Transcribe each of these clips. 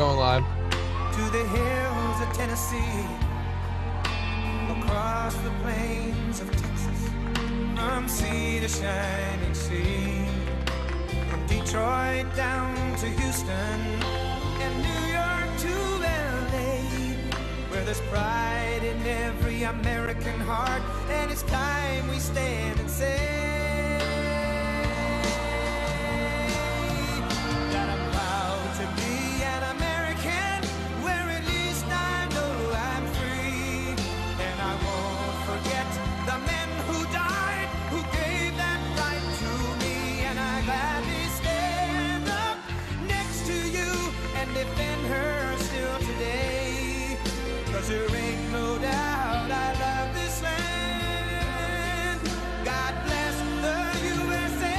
going live. To the hills of Tennessee, across the plains of Texas, from sea to shining sea, from Detroit down to Houston, and New York to LA, where there's pride in every American heart, and it's time we stand and say that I'm proud to be an American, where at least I know I'm free, and I won't forget the men who died, who gave that right to me, and I gladly stand up next to you and defend her still today, 'cause there ain't no doubt I love this land. God bless the USA.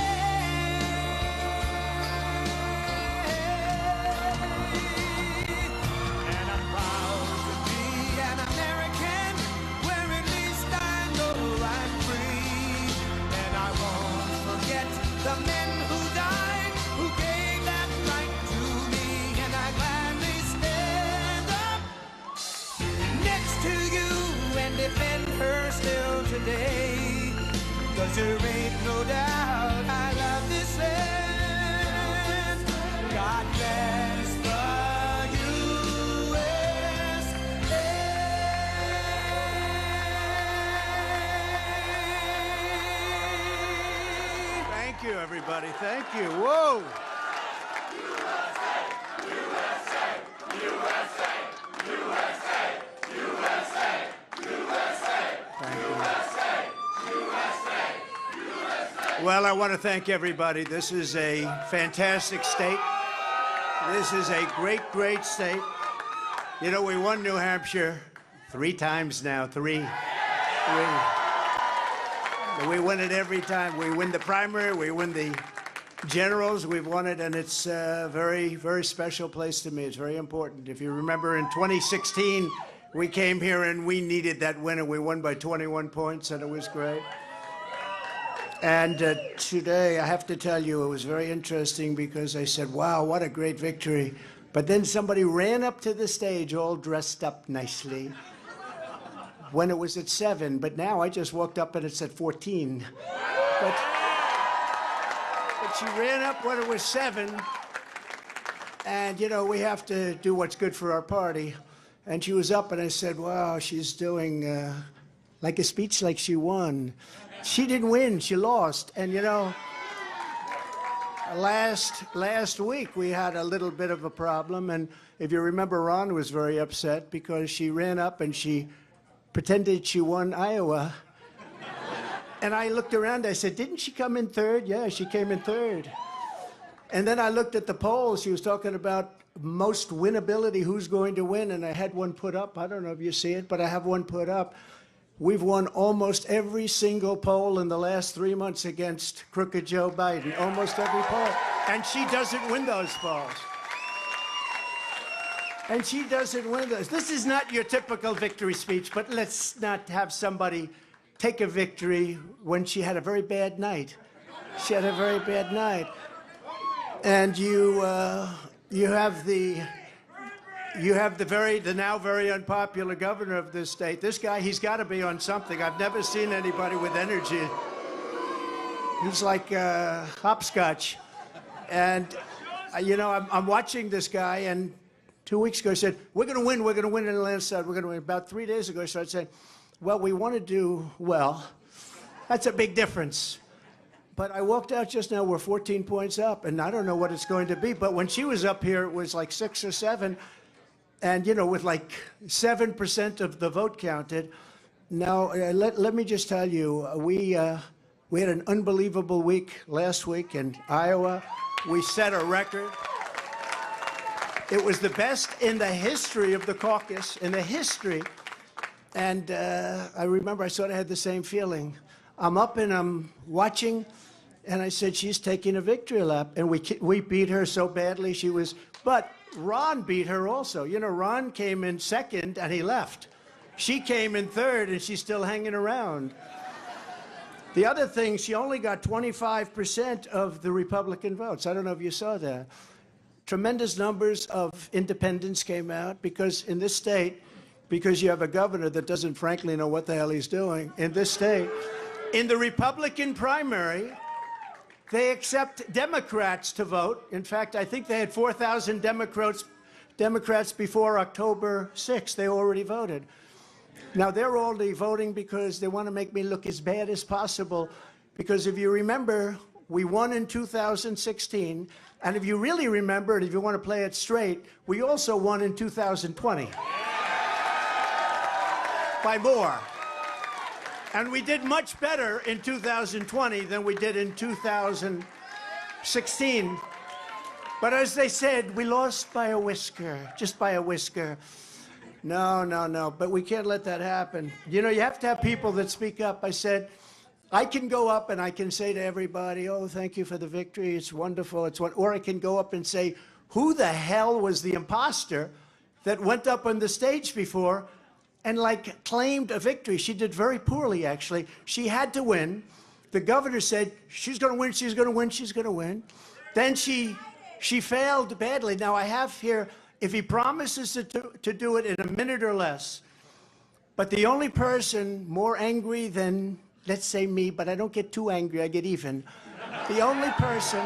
And I'm proud to be an American, where at least I know I'm free, and I won't forget the men who died, who gave that right to me, and I gladly stand up next to you and defend her still today, 'cause there ain't no doubt I love this land. God bless the USA. Thank you, everybody. Thank you. Whoa. Well, I want to thank everybody. This is a fantastic state. This is a great, great state. You know, we won New Hampshire 3 times now. Three. We win it every time. We win the primary, we win the generals, we've won it, and it's a very, very special place to me. It's very important. If you remember, in 2016, we came here and we needed that win, and we won by 21 points, and it was great. And today, I have to tell you, it was very interesting because I said, wow, what a great victory. But then somebody ran up to the stage all dressed up nicely when it was at 7. But now I just walked up and it's at 14. But she ran up when it was 7. And, you know, we have to do what's good for our party. And she was up and I said, wow, she's doing like a speech like she won. She didn't win, she lost. And you know, last week we had a little bit of a problem, and if you remember, Ron was very upset because she ran up and she pretended she won Iowa. And I looked around, I said, didn't she come in 3rd? Yeah, she came in 3rd. And then I looked at the polls. She was talking about most winnability, who's going to win, and I had one put up. I don't know if you see it, but I have one put up. We've won almost every single poll in the last 3 months against crooked Joe Biden, almost every poll. And she doesn't win those polls. And she doesn't win those. This is not your typical victory speech, but let's not have somebody take a victory when she had a very bad night. She had a very bad night. And you have the now very unpopular governor of this state. This guy, he's got to be on something. I've never seen anybody with energy. He's like hopscotch. And, you know, I'm watching this guy, and 2 weeks ago he said, we're going to win in the landslide, we're going to win. About 3 days ago he started saying, well, we want to do well. That's a big difference. But I walked out just now, we're 14 points up, and I don't know what it's going to be. But when she was up here, it was like 6 or 7. And, you know, with like 7% of the vote counted. Now, let me just tell you, we had an unbelievable week last week in Iowa. We set a record. It was the best in the history of the caucus, in the history. And I remember I sort of had the same feeling. I'm up and I'm watching, and I said, she's taking a victory lap. And we beat her so badly, she was, but Ron beat her also. You know, Ron came in 2nd and he left. She came in 3rd and she's still hanging around. The other thing, she only got 25% of the Republican votes. I don't know if you saw that. tremendous numbers of independents came out because in this state, because you have a governor that doesn't frankly know what the hell he's doing, in this state, in the Republican primary, they accept Democrats to vote. In fact, I think they had 4,000 Democrats before October 6th. They already voted. Now, they're only voting because they want to make me look as bad as possible. Because if you remember, we won in 2016. And if you really remember, and if you want to play it straight, we also won in 2020. By more. And we did much better in 2020 than we did in 2016. But as they said, we lost by a whisker, just by a whisker. No, no, no, but we can't let that happen. You know, you have to have people that speak up. I said, I can go up and I can say to everybody, oh, thank you for the victory, it's wonderful, or I can go up and say, who the hell was the imposter that went up on the stage before and like claimed a victory? She did very poorly, actually. She had to win. The governor said, she's going to win, she's going to win, she's going to win. Then she failed badly. Now I have here, if he promises to do it in a minute or less, but the only person more angry than, let's say me, but I don't get too angry, I get even. The only person,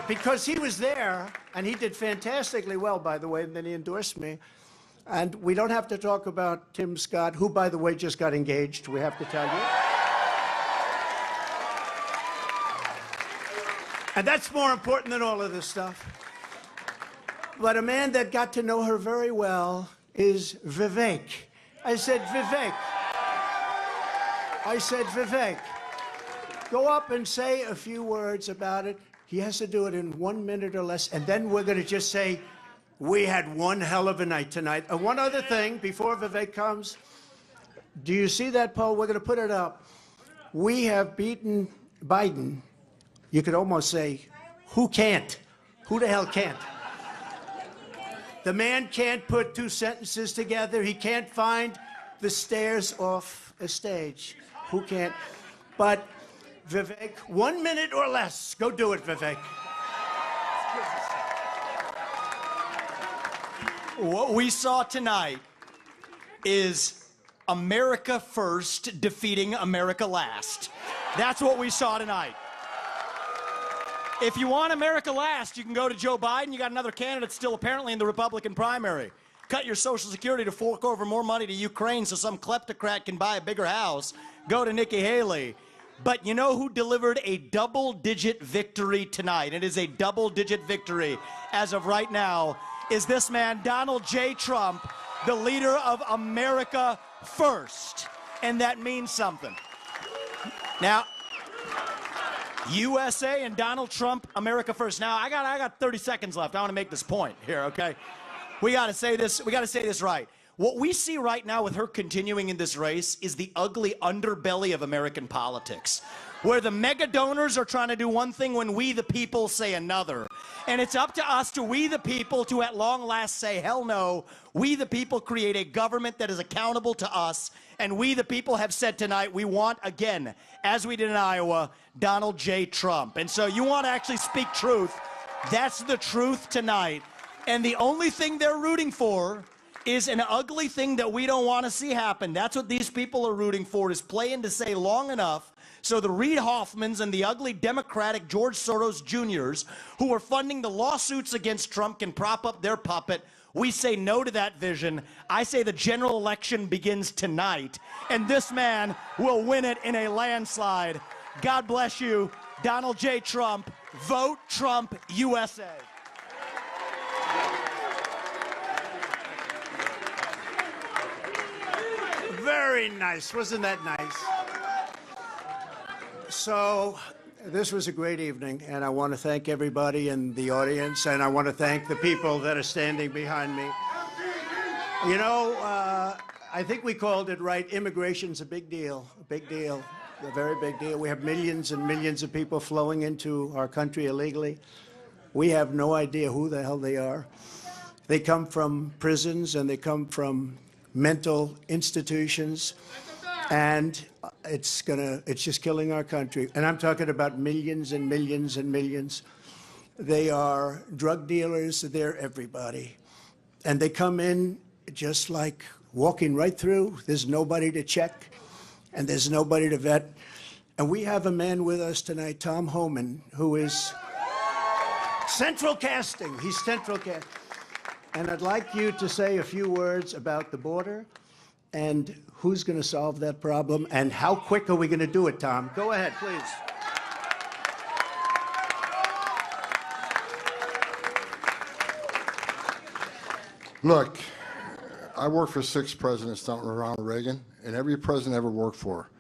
because he was there, and he did fantastically well, by the way, and then he endorsed me. And we don't have to talk about Tim Scott, who, by the way, just got engaged, we have to tell you. And that's more important than all of this stuff. But a man that got to know her very well is Vivek. I said, Vivek. I said, Vivek, go up and say a few words about it. He has to do it in 1 minute or less, and then we're going to just say, we had one hell of a night tonight. And one other thing, before Vivek comes, do you see that poll? We're going to put it up. We have beaten Biden. You could almost say, who can't? Who the hell can't? The man can't put two sentences together. He can't find the stairs off a stage. Who can't? But Vivek, 1 minute or less. Go do it, Vivek. What we saw tonight is America first defeating America last. That's what we saw tonight. If you want America last, you can go to Joe Biden. You got another candidate still apparently in the Republican primary. Cut your Social Security to fork over more money to Ukraine so some kleptocrat can buy a bigger house. Go to Nikki Haley. But you know who delivered a double-digit victory tonight? It is a double-digit victory as of right now, is this man, Donald J. Trump, the leader of America First. And that means something. Now, USA and Donald Trump, America First. Now, I got 30 seconds left. I want to make this point here, okay? We got to say this right. What we see right now with her continuing in this race is the ugly underbelly of American politics, where the mega donors are trying to do one thing when we, the people, say another. And it's up to us, we, the people, to at long last say, hell no. We, the people, create a government that is accountable to us. And we, the people, have said tonight, we want, again, as we did in Iowa, Donald J. Trump. And so you want to actually speak truth. That's the truth tonight. And the only thing they're rooting for is an ugly thing that we don't want to see happen. That's what these people are rooting for, is playing to say long enough so the Reid Hoffmans and the ugly Democratic George Soros Jr.'s who are funding the lawsuits against Trump can prop up their puppet. We say no to that vision. I say the general election begins tonight, and this man will win it in a landslide. God bless you, Donald J. Trump. Vote Trump, USA. Very nice. Wasn't that nice? So this was a great evening, and I want to thank everybody in the audience, and I want to thank the people that are standing behind me. You know, I think we called it right. Immigration's a big deal, a very big deal. We have millions and millions of people flowing into our country illegally. We have no idea who the hell they are. They come from prisons, and they come from mental institutions, and it's just killing our country. And I'm talking about millions and millions and millions. They are drug dealers. They're everybody. And they come in just like walking right through. There's nobody to check, and there's nobody to vet. And we have a man with us tonight, Tom Homan, who is central casting. He's central casting. And I'd like you to say a few words about the border and who's going to solve that problem and how quick are we going to do it, Tom? Go ahead, please. Look, I worked for 6 presidents down around Reagan, and every president I ever worked for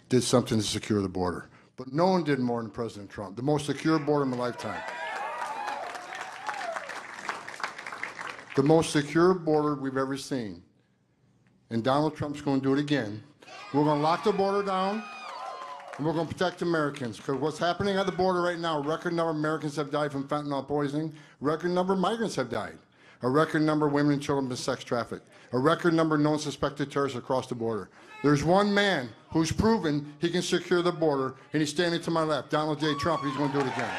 did something to secure the border. But no one did more than President Trump, the most secure border in my lifetime. The most secure border we've ever seen. And Donald Trump's going to do it again. We're going to lock the border down, and we're going to protect Americans. Because what's happening at the border right now, a record number of Americans have died from fentanyl poisoning, a record number of migrants have died, a record number of women and children have been sex trafficked, a record number of known suspected terrorists across the border. There's one man who's proven he can secure the border, and he's standing to my left, Donald J. Trump. He's going to do it again.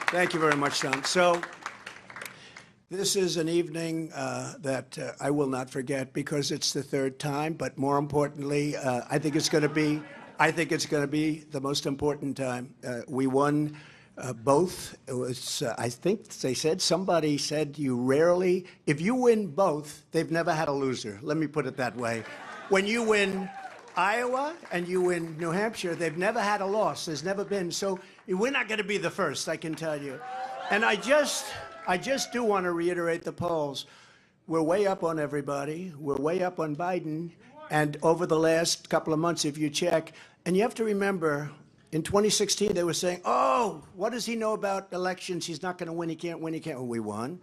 Thank you very much, Tom. So this is an evening that I will not forget because it's the 3rd time, but more importantly, I think it's going to be the most important time. We won both. It was, I think somebody said you rarely, if you win both, they've never had a loser. Let me put it that way. When you win Iowa and you win New Hampshire, they've never had a loss. There's never been. So we're not going to be the first, I can tell you. And I just do want to reiterate the polls. We're way up on everybody. We're way up on Biden. And over the last couple of months, if you check, and you have to remember, in 2016, they were saying, oh, what does he know about elections? He's not going to win. He can't win. He can't. Well, we won.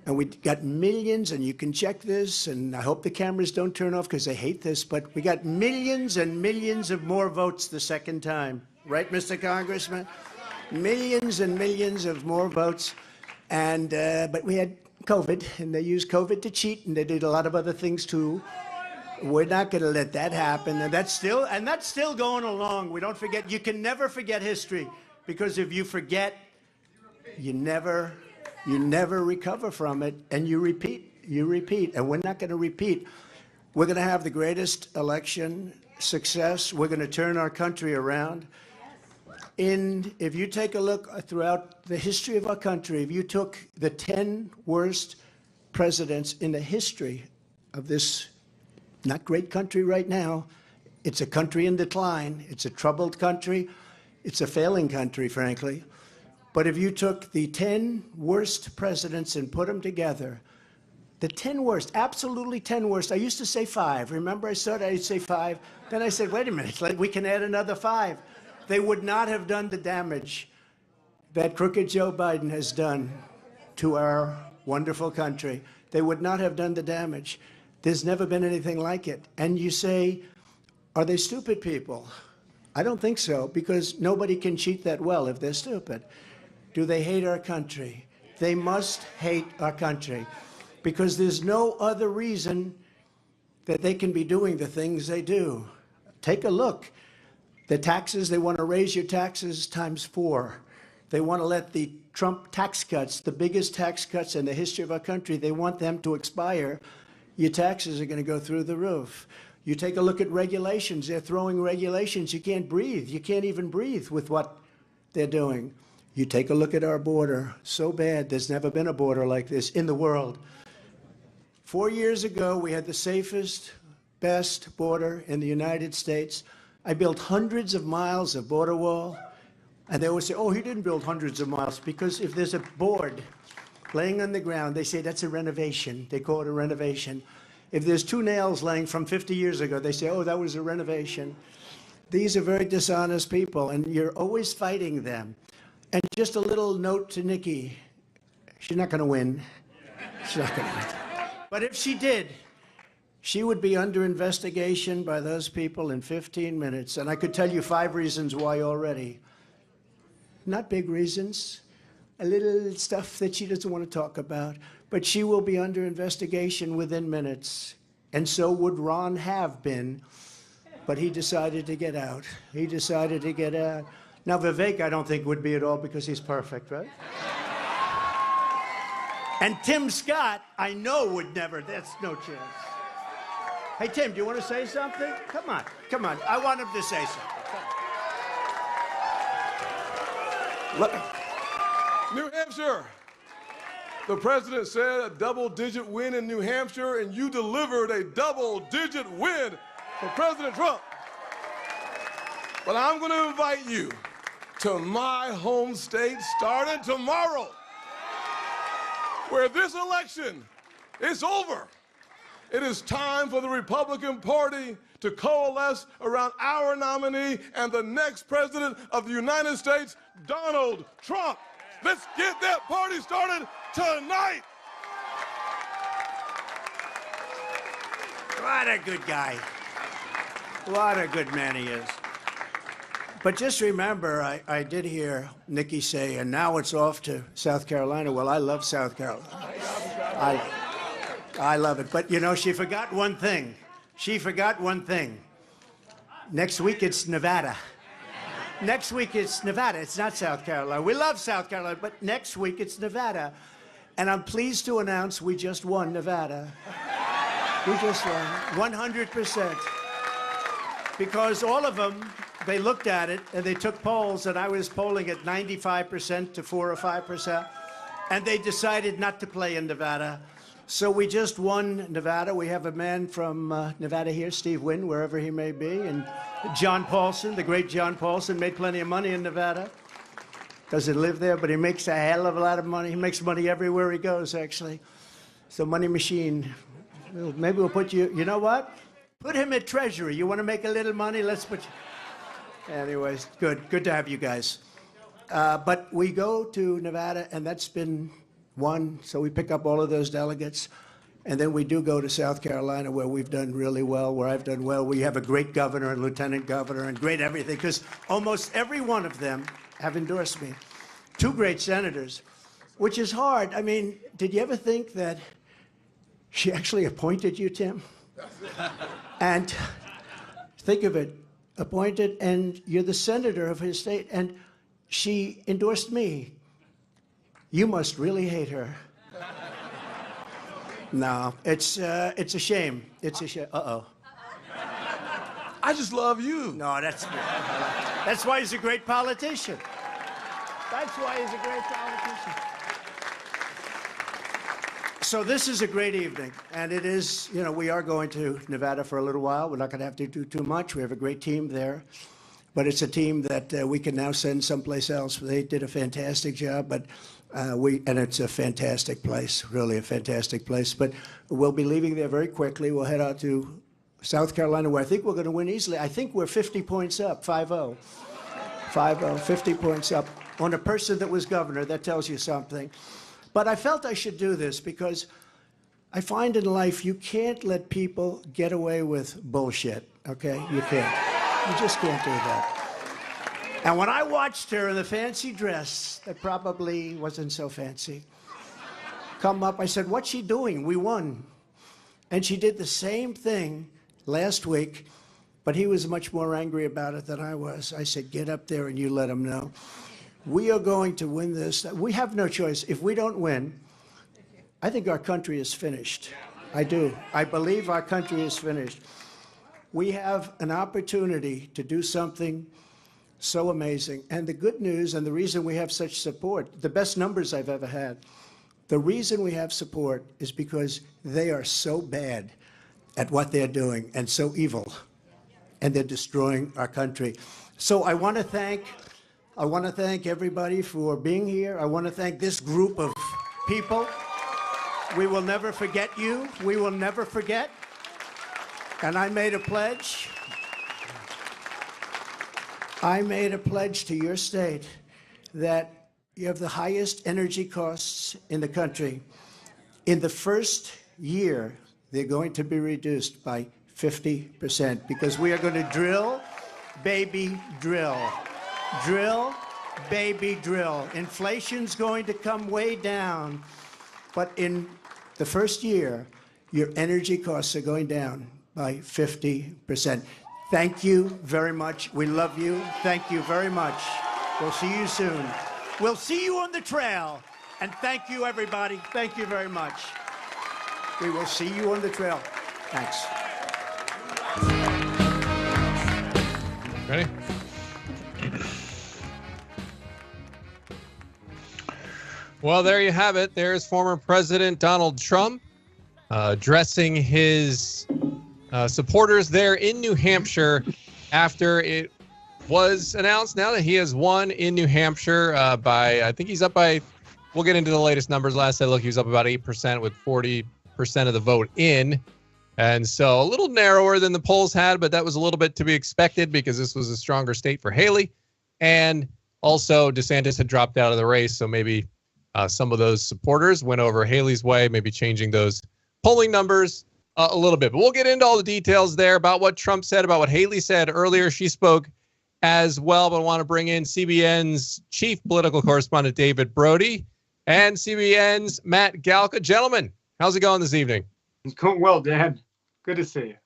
And we got millions, and you can check this, and I hope the cameras don't turn off because they hate this, but we got millions and millions of more votes the second time. Right, Mr. Congressman? Millions and millions of more votes. And but we had COVID, and they used COVID to cheat, and they did a lot of other things, too. We're not going to let that happen. And that's still going along. We don't forget. You can never forget history, because if you forget, you never recover from it, and you repeat, and we're not going to repeat. We're going to have the greatest election success. We're going to turn our country around. If you take a look throughout the history of our country, if you took the 10 worst presidents in the history of this not great country right now, it's a country in decline, it's a troubled country, it's a failing country, frankly. But if you took the 10 worst presidents and put them together, the 10 worst, absolutely 10 worst. I used to say 5. Remember, I'd say 5. Then I said, wait a minute, we can add another 5. They would not have done the damage that crooked Joe Biden has done to our wonderful country. They would not have done the damage. There's never been anything like it. And you say, are they stupid people? I don't think so, because nobody can cheat that well if they're stupid. Do they hate our country? They must hate our country, because there's no other reason that they can be doing the things they do. Take a look. The taxes, they want to raise your taxes times 4. They want to let the Trump tax cuts, the biggest tax cuts in the history of our country, they want them to expire. Your taxes are going to go through the roof. You take a look at regulations. They're throwing regulations. You can't breathe. You can't even breathe with what they're doing. You take a look at our border. So bad. There's never been a border like this in the world. 4 years ago, we had the safest, best border in the United States. I built hundreds of miles of border wall. And they always say, oh, he didn't build hundreds of miles, because if there's a board laying on the ground, they say that's a renovation. They call it a renovation. If there's 2 nails laying from 50 years ago, they say, oh, that was a renovation. These are very dishonest people, and you're always fighting them. And just a little note to Nikki. She's not going to win. She's not going to win. But if she did, she would be under investigation by those people in 15 minutes. And I could tell you 5 reasons why already. Not big reasons. A little stuff that she doesn't want to talk about. but she will be under investigation within minutes. And so would Ron have been, but he decided to get out. He decided to get out. Now, Vivek, I don't think would be at all because he's perfect, right? And Tim Scott, I know would never. That's no chance. Hey, Tim, do you want to say something? Come on, come on. I want him to say something. Look. New Hampshire. The president said a double-digit win in New Hampshire, and you delivered a double-digit win for President Trump. But I'm going to invite you to my home state starting tomorrow, where this election is over. It is time for the Republican Party to coalesce around our nominee and the next president of the United States, Donald Trump. Let's get that party started tonight. What a good guy. What a good man he is. But just remember, I did hear Nikki say, and now it's off to South Carolina. Well, I love South Carolina. I love it. But, you know, she forgot one thing. She forgot one thing. Next week, it's Nevada. Next week, it's Nevada. It's not South Carolina. We love South Carolina, but next week, it's Nevada. And I'm pleased to announce we just won Nevada. We just won 100%. Because all of them, they looked at it and they took polls, and I was polling at 95% to 4 or 5%, and they decided not to play in Nevada. So we just won Nevada. We have a man from Nevada here, Steve Wynn, wherever he may be, and John Paulson, the great John Paulson, made plenty of money in Nevada. Doesn't live there, but he makes a hell of a lot of money. He makes money everywhere he goes, actually. So money machine. Maybe we'll put you, you know what? Put him at Treasury. You want to make a little money? Let's put you. Anyways, good to have you guys. But we go to Nevada, and that's been won, so we pick up all of those delegates. And then we do go to South Carolina, where we've done really well, where I've done well. We have a great governor and lieutenant governor and great everything, because almost every one of them have endorsed me. 2 great senators, which is hard. I mean, did you ever think that she actually appointed you, Tim? And think of it, appointed, and you're the senator of his state, and she endorsed me. You must really hate her. No, it's a shame. It's a shame. Uh-oh. I just love you. No, that's why he's a great politician. That's why he's a great politician. So this is a great evening, and it is, you know, we are going to Nevada for a little while. We're not going to have to do too much. We have a great team there, but it's a team that we can now send someplace else. They did a fantastic job, but and it's a fantastic place, really a fantastic place. But we'll be leaving there very quickly. We'll head out to South Carolina, where I think we're going to win easily. I think we're 50 points up, 5-0. 5-0, 50 points up on a person that was governor. That tells you something. But I felt I should do this because I find in life you can't let people get away with bullshit, okay? You can't. You just can't do that. And when I watched her in the fancy dress, that probably wasn't so fancy, come up, I said, what's she doing? We won. And she did the same thing last week, but he was much more angry about it than I was. I said, get up there and you let him know. We are going to win this. We have no choice. If we don't win, I think our country is finished. I do. I believe our country is finished. We have an opportunity to do something so amazing. And the good news, and the reason we have such support, the best numbers I've ever had, the reason we have support is because they are so bad at what they're doing and so evil, and they're destroying our country. So I want to thank everybody for being here. I want to thank this group of people. We will never forget you. We will never forget. And I made a pledge. I made a pledge to your state that you have the highest energy costs in the country. In the first year, they're going to be reduced by 50% because we are going to drill, baby, drill. Drill, baby, drill. Inflation's going to come way down. But in the first year, your energy costs are going down by 50%. Thank you very much. We love you. Thank you very much. We'll see you soon. We'll see you on the trail. And thank you, everybody. Thank you very much. We will see you on the trail. Thanks. Ready? Well, there you have it. There's former President Donald Trump addressing his supporters there in New Hampshire after it was announced now that he has won in New Hampshire by, I think he's up by, we'll get into the latest numbers. Last I looked, he was up about 8% with 40% of the vote in. And so a little narrower than the polls had, but that was a little bit to be expected because this was a stronger state for Haley. And also DeSantis had dropped out of the race, so maybe some of those supporters went over Haley's way, maybe changing those polling numbers a little bit. But we'll get into all the details there about what Trump said, about what Haley said earlier. She spoke as well, but I want to bring in CBN's chief political correspondent, David Brody, and CBN's Matt Galka. Gentlemen, how's it going this evening? It's going well, Dan. Good to see you.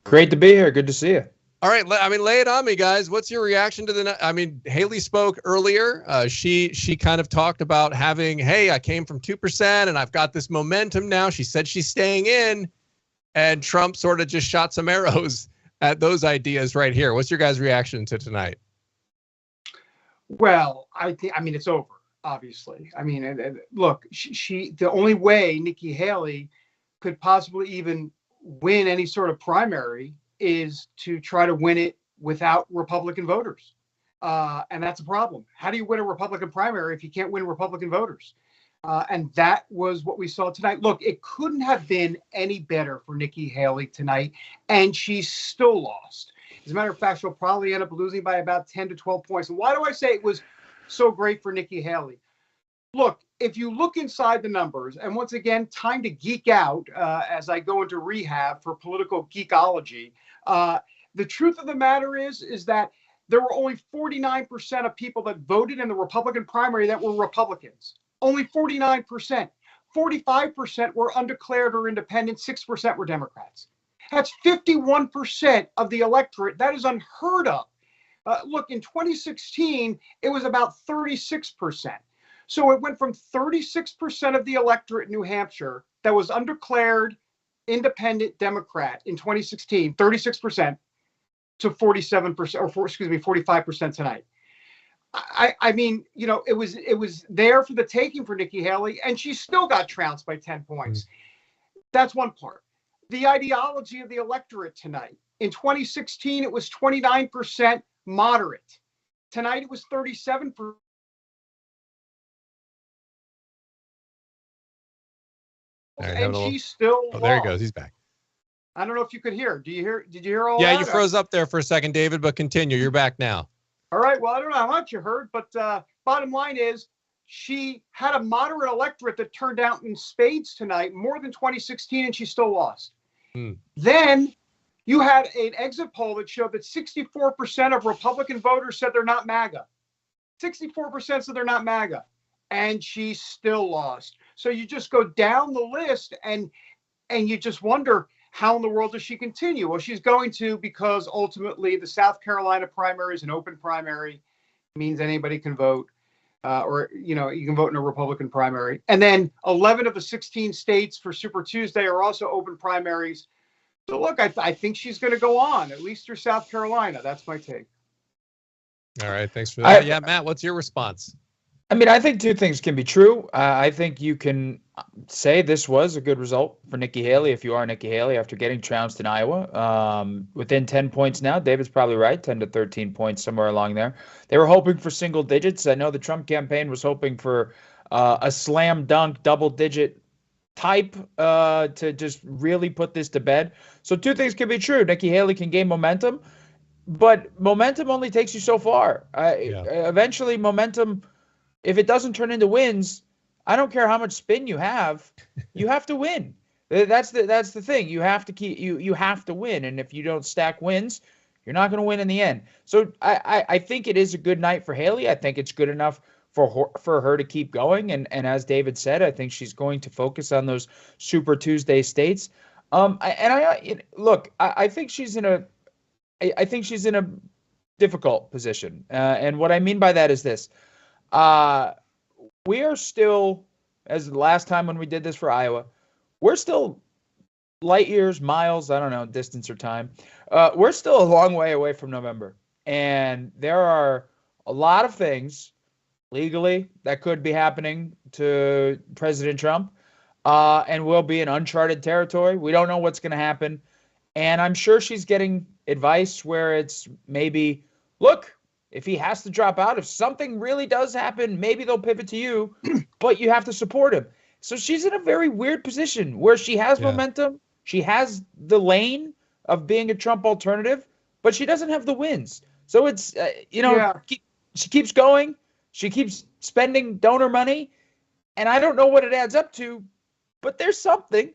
Great to be here. Good to see you. All right. I mean, lay it on me, guys. What's your reaction to the? I mean, Haley spoke earlier. She kind of talked about having, hey, I came from 2% and I've got this momentum now. She said she's staying in, and Trump sort of just shot some arrows at those ideas right here. What's your guys' reaction to tonight? Well, I mean, it's over, obviously. I mean, look, the only way Nikki Haley could possibly even win any sort of primary is to try to win it without Republican voters. And that's a problem. How do you win a Republican primary if you can't win Republican voters? And that was what we saw tonight. Look, it couldn't have been any better for Nikki Haley tonight, and she still lost. As a matter of fact, she'll probably end up losing by about 10 to 12 points. And why do I say it was so great for Nikki Haley? Look, if you look inside the numbers, and once again, time to geek out as I go into rehab for political geekology. The truth of the matter is that there were only 49% of people that voted in the Republican primary that were Republicans. Only 49%. 45% were undeclared or independent. 6% were Democrats. That's 51% of the electorate. That is unheard of. Look, in 2016, it was about 36%. So it went from 36% of the electorate in New Hampshire that was undeclared independent Democrat in 2016, 36%, to 47%, or excuse me, 45% tonight. I mean, you know, it was there for the taking for Nikki Haley, and she still got trounced by 10 points. That's one part. The ideology of the electorate tonight. In 2016, it was 29% moderate. Tonight, it was 37%. And she still lost. There he goes. He's back. I don't know if you could hear. Did you hear all that? Yeah, you froze up there for a second, David, but continue. You're back now. All right. Well, I don't know how much you heard, but bottom line is she had a moderate electorate that turned out in spades tonight, more than 2016, and she still lost. Then you had an exit poll that showed that 64% of Republican voters said they're not MAGA. 64% said they're not MAGA, and she still lost. So you just go down the list and you just wonder, how in the world does she continue? Well, she's going to, because ultimately the South Carolina primary is an open primary. It means anybody can vote, or, you know, you can vote in a Republican primary. And then 11 of the 16 states for Super Tuesday are also open primaries. So look, I think she's going to go on, at least through South Carolina. That's my take. All right. Thanks for that. Yeah, Matt, what's your response? I mean, I think two things can be true. I think you can say this was a good result for Nikki Haley if you are Nikki Haley after getting trounced in Iowa. Within 10 points now, David's probably right, 10 to 13 points, somewhere along there. They were hoping for single digits. I know the Trump campaign was hoping for a slam dunk double-digit type to just really put this to bed. So two things can be true. Nikki Haley can gain momentum, but momentum only takes you so far. Eventually, momentum, if it doesn't turn into wins, I don't care how much spin you have to win. That's the thing. You have to you have to win, and if you don't stack wins, you're not going to win in the end. So I think it is a good night for Haley. I think it's good enough for her to keep going. And as David said, I think she's going to focus on those Super Tuesday states. I think she's in a difficult position. And what I mean by that is this. We are still, as the last time when we did this for Iowa, we're still light years, miles, I don't know, distance or time. We're still a long way away from November. And there are a lot of things legally that could be happening to President Trump, and will be in uncharted territory. We don't know what's going to happen. And I'm sure she's getting advice where it's maybe, look, if he has to drop out, if something really does happen, maybe they'll pivot to you, but you have to support him. So she's in a very weird position where she has momentum. She has the lane of being a Trump alternative, but she doesn't have the wins. So it's, she keeps going. She keeps spending donor money. And I don't know what it adds up to, but there's something.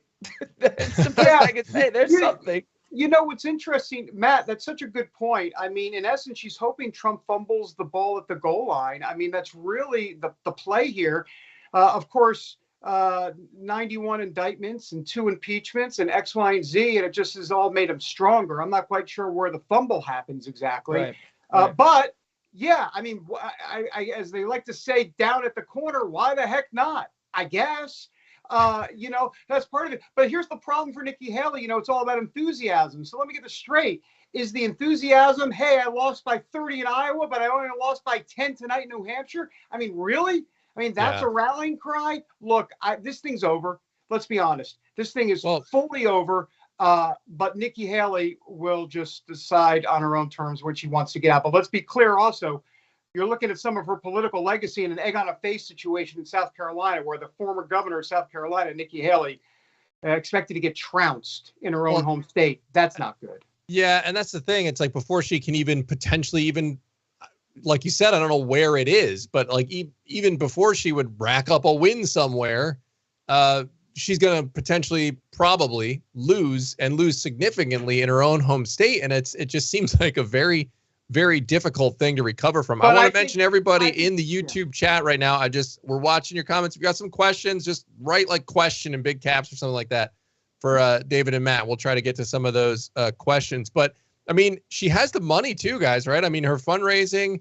That's the best I can say. There's something. You know what's interesting, Matt, that's such a good point. I mean, in essence, she's hoping Trump fumbles the ball at the goal line. I mean, that's really the play here. Of course, 91 indictments and 2 impeachments and X, Y, and Z, and it just has all made him stronger. I'm not quite sure where the fumble happens exactly. Right. But, yeah, I mean, I, as they like to say down at the corner, why the heck not? I guess. That's part of it. But here's the problem for Nikki Haley. It's all about enthusiasm. So let me get this straight. Is the enthusiasm, hey, I lost by 30 in Iowa, but I only lost by 10 tonight in New Hampshire? I mean, really? I mean, that's a rallying cry? Look, this thing's over. Let's be honest. This thing is fully over. But Nikki Haley will just decide on her own terms when she wants to get out. But let's be clear also. You're looking at some of her political legacy in an egg on a face situation in South Carolina, where the former governor of South Carolina, Nikki Haley, expected to get trounced in her own home state. That's not good. Yeah, and that's the thing. It's like before she can even potentially like you said, I don't know where it is, but like even before she would rack up a win somewhere, she's going to potentially probably lose significantly in her own home state. And it just seems like a very, very difficult thing to recover from. But I want to mention everybody in the YouTube chat right now. We're watching your comments. If you got some questions, just write like question in big caps or something like that for David and Matt. We'll try to get to some of those questions. But I mean, she has the money too, guys, right? I mean, her fundraising,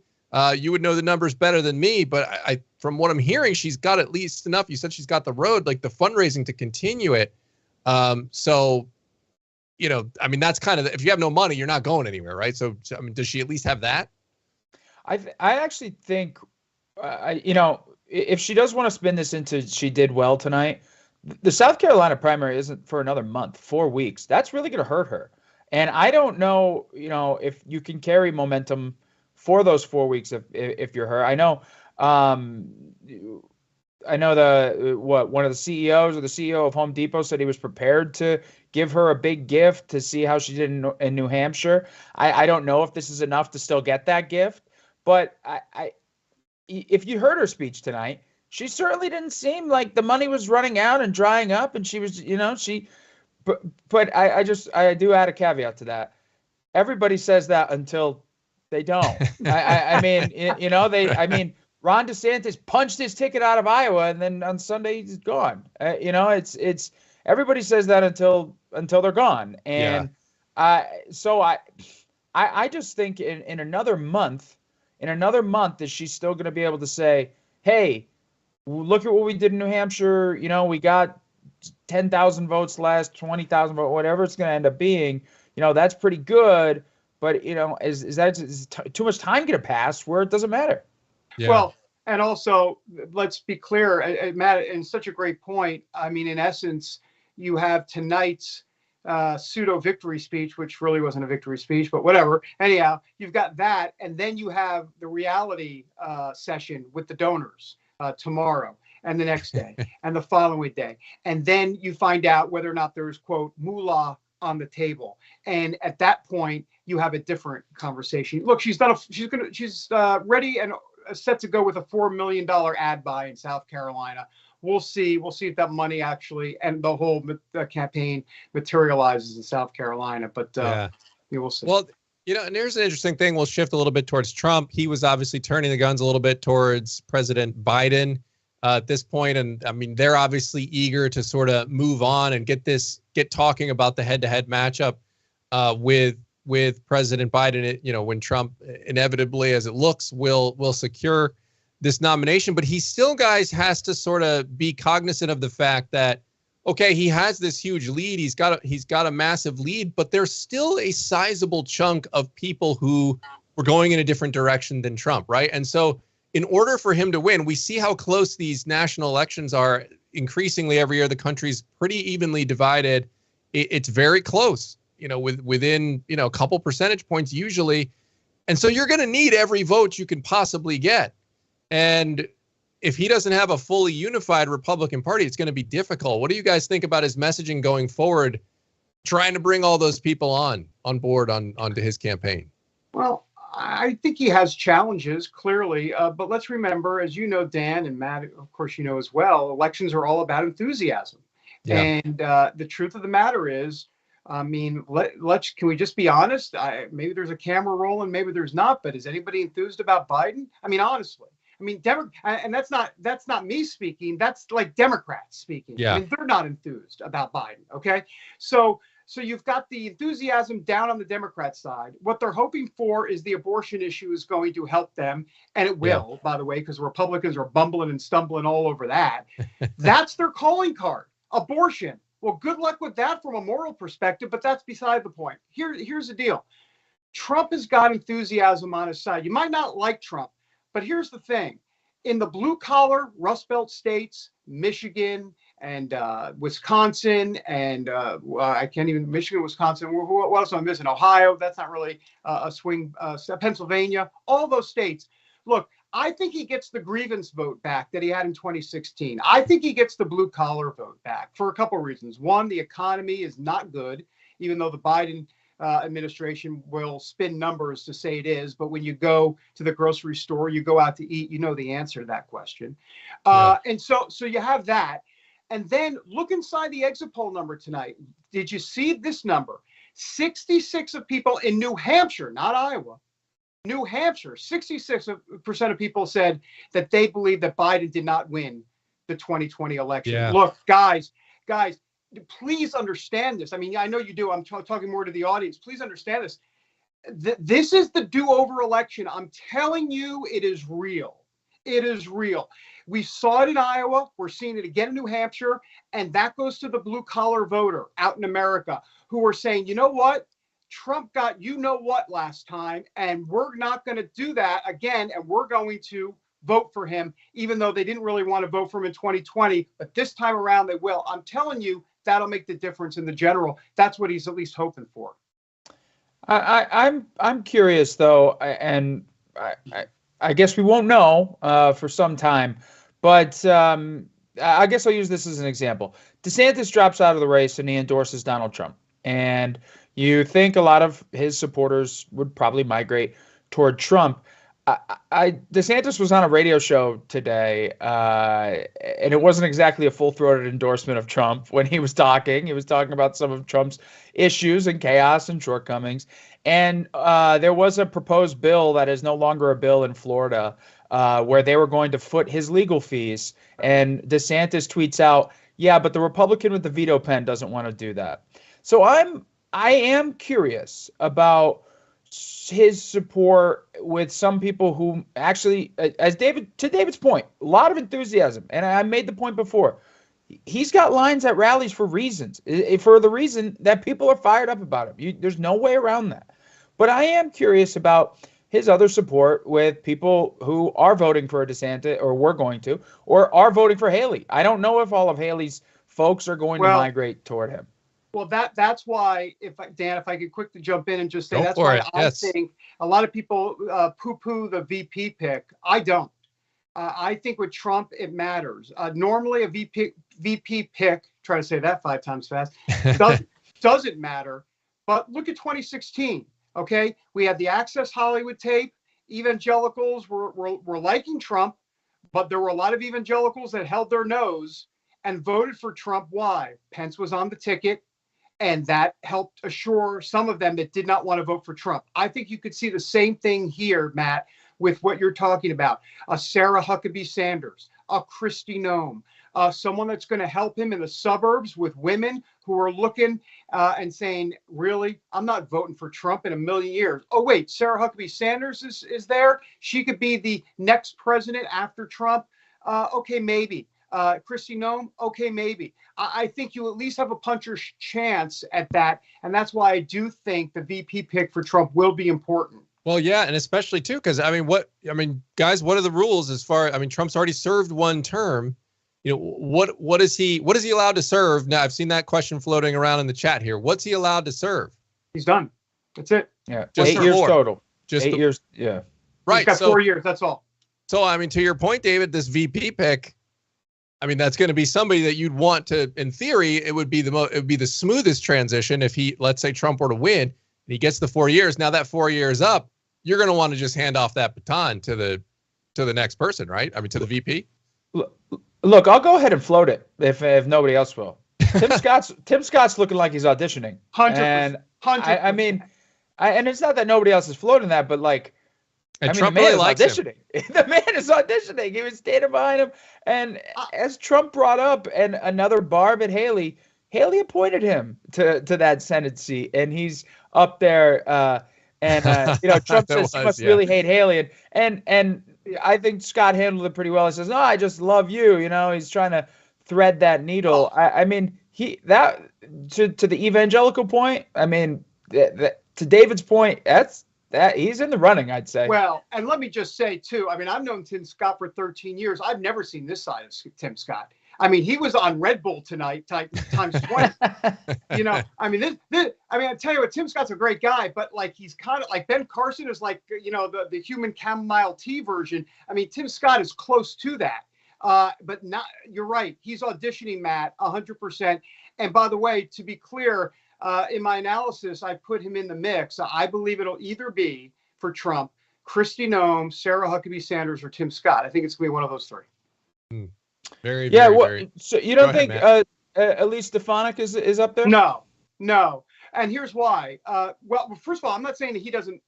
you would know the numbers better than me, but I from what I'm hearing, she's got at least enough. You said she's got the road, like the fundraising to continue it. So, I mean, that's kind of, if you have no money, you're not going anywhere, right? So I mean, does she at least have that? I actually think, if she does want to spin this into she did well tonight, the South Carolina primary isn't for another month, 4 weeks. That's really going to hurt her. And I don't know, if you can carry momentum for those 4 weeks if you're her. I know one of the CEOs or the CEO of Home Depot said he was prepared to give her a big gift to see how she did in New Hampshire. I don't know if this is enough to still get that gift, but if you heard her speech tonight, she certainly didn't seem like the money was running out and drying up, and she was, but I do add a caveat to that. Everybody says that until they don't. I mean, Ron DeSantis punched his ticket out of Iowa, and then on Sunday he's gone. It's everybody says that until they're gone. And so I just think in another month, is she still going to be able to say, hey, look at what we did in New Hampshire. We got 10,000 votes less, 20,000 votes, whatever it's going to end up being. That's pretty good. But, is too much time going to pass where it doesn't matter? Yeah. Well, and also, let's be clear, Matt, and such a great point. I mean, in essence, you have tonight's pseudo victory speech, which really wasn't a victory speech, but whatever. Anyhow, you've got that. And then you have the reality session with the donors tomorrow and the next day and the following day. And then you find out whether or not there's, quote, moolah on the table. And at that point, you have a different conversation. Look, she's ready and set to go with a $4 million ad buy in South Carolina. We'll see. We'll see if that money actually and the whole campaign materializes in South Carolina. But we'll see. Well, And there's an interesting thing. We'll shift a little bit towards Trump. He was obviously turning the guns a little bit towards President Biden at this point. And I mean, they're obviously eager to sort of move on and get talking about the head-to-head matchup with President Biden, when Trump inevitably, as it looks, will secure this nomination. But he still, guys, has to sort of be cognizant of the fact that, okay, he has this huge lead. He's got a massive lead, but there's still a sizable chunk of people who were going in a different direction than Trump, right? And so in order for him to win, we see how close these national elections are increasingly every year. The country's pretty evenly divided. It's very close, within, a couple percentage points usually. And so you're going to need every vote you can possibly get. And if he doesn't have a fully unified Republican Party, it's going to be difficult. What do you guys think about his messaging going forward, trying to bring all those people on board onto his campaign? Well, I think he has challenges, clearly. But let's remember, as you know, Dan and Matt, of course, as well, elections are all about enthusiasm. Yeah. And the truth of the matter is, I mean, can we just be honest? Maybe there's a camera rolling, maybe there's not. But is anybody enthused about Biden? I mean, honestly. I mean, and that's not me speaking. That's like Democrats speaking. Yeah. I mean, they're not enthused about Biden. Okay, so you've got the enthusiasm down on the Democrat side. What they're hoping for is the abortion issue is going to help them, and it will, by the way, because Republicans are bumbling and stumbling all over that. That's their calling card: abortion. Well, good luck with that from a moral perspective, but that's beside the point. Here's the deal: Trump has got enthusiasm on his side. You might not like Trump. But here's the thing. In the blue-collar Rust Belt states, Michigan and Wisconsin and Michigan, Wisconsin, what else am I missing? Ohio, that's not really a swing, Pennsylvania, all those states. Look, I think he gets the grievance vote back that he had in 2016. I think he gets the blue-collar vote back for a couple of reasons. One, the economy is not good, even though the Biden administration will spin numbers to say it is, but when you go to the grocery store, you go out to eat, the answer to that question. And so you have that. And then look inside the exit poll number tonight. Did you see this number? 66% of people in New Hampshire, not Iowa, New Hampshire, 66% of people said that they believe that Biden did not win the 2020 election. Yeah. Look, guys, please understand this. I mean, I know you do. I'm talking more to the audience. Please understand this. This is the do-over election. I'm telling you, it is real. It is real. We saw it in Iowa. We're seeing it again in New Hampshire. And that goes to the blue-collar voter out in America who are saying, you know what? Trump got you-know-what last time, and we're not going to do that again, and we're going to vote for him, even though they didn't really want to vote for him in 2020. But this time around, they will. I'm telling you, that'll make the difference in the general. That's what he's at least hoping for. I'm curious though, and I guess we won't know for some time. But I guess I'll use this as an example. DeSantis drops out of the race and he endorses Donald Trump, and you think a lot of his supporters would probably migrate toward Trump. DeSantis was on a radio show today, and it wasn't exactly a full-throated endorsement of Trump when he was talking. He was talking about some of Trump's issues and chaos and shortcomings. And there was a proposed bill that is no longer a bill in Florida where they were going to foot his legal fees. And DeSantis tweets out, yeah, but the Republican with the veto pen doesn't want to do that. So I am curious about his support with some people who actually, to David's point, a lot of enthusiasm. And I made the point before, he's got lines at rallies for the reason that people are fired up about him. There's no way around that. But I am curious about his other support with people who are voting for DeSantis, or were going to, or are voting for Haley. I don't know if all of Haley's folks are going to migrate toward him. Well, that's why, Dan, if I could quickly jump in and just say, that's why I think a lot of people poo-poo the VP pick. I don't. I think with Trump, it matters. Normally, a VP pick, try to say that 5 times fast, doesn't matter. But look at 2016, okay? We had the Access Hollywood tape. Evangelicals were liking Trump, but there were a lot of evangelicals that held their nose and voted for Trump. Why? Pence was on the ticket. And that helped assure some of them that did not want to vote for Trump. I think you could see the same thing here, Matt, with what you're talking about. A Sarah Huckabee Sanders, a Kristi Noem, someone that's going to help him in the suburbs with women who are looking and saying, really, I'm not voting for Trump in a million years. Oh, wait, Sarah Huckabee Sanders is there. She could be the next president after Trump. Okay, maybe. Kristi Noem, okay, maybe. I think you at least have a puncher's chance at that. And that's why I do think the VP pick for Trump will be important. Well, yeah, and especially too, because guys, what are the rules as far? I mean, Trump's already served one term. You know, what is he allowed to serve? Now, I've seen that question floating around in the chat here. What's he allowed to serve? He's done. That's it. Yeah, just 8 years total. Just 8 years. Yeah, right. He's got 4 years. That's all. So, I mean, to your point, David, this VP pick, I mean, that's going to be somebody that you'd want to. In theory, it would be the smoothest transition if let's say Trump were to win, and he gets the 4 years. Now that 4 years up, you're going to want to just hand off that baton to the next person, right? I mean, to the VP. Look, I'll go ahead and float it if nobody else will. Tim Scott's looking like he's auditioning. 100%. And 100%. I mean, and it's not that nobody else is floating that, but like, And I mean, Trump the man really is likes auditioning. The man is auditioning. He was standing behind him, and as Trump brought up, and another barb at Haley appointed him to that Senate seat, and he's up there. Trump says he must really hate Haley, and I think Scott handled it pretty well. He says, "No, I just love you." You know, he's trying to thread that needle. I mean, to the evangelical point. I mean, to David's point, that he's in the running, I'd say. Well, and let me just say too. I mean, I've known Tim Scott for 13 years. I've never seen this side of Tim Scott. I mean, he was on Red Bull tonight times 20. You know, I mean, I tell you what, Tim Scott's a great guy, but like he's kind of like Ben Carson is like, you know, the human chamomile tea version. I mean, Tim Scott is close to that. But not, you're right. He's auditioning, Matt, 100%. And by the way, to be clear, in my analysis, I put him in the mix. I believe it'll either be for Trump, Kristi Noem, Sarah Huckabee Sanders, or Tim Scott. I think it's going to be one of those three. Very, yeah. very. So you don't think Elise Stefanik is up there? No. And here's why. Well, first of all, I'm not saying that he doesn't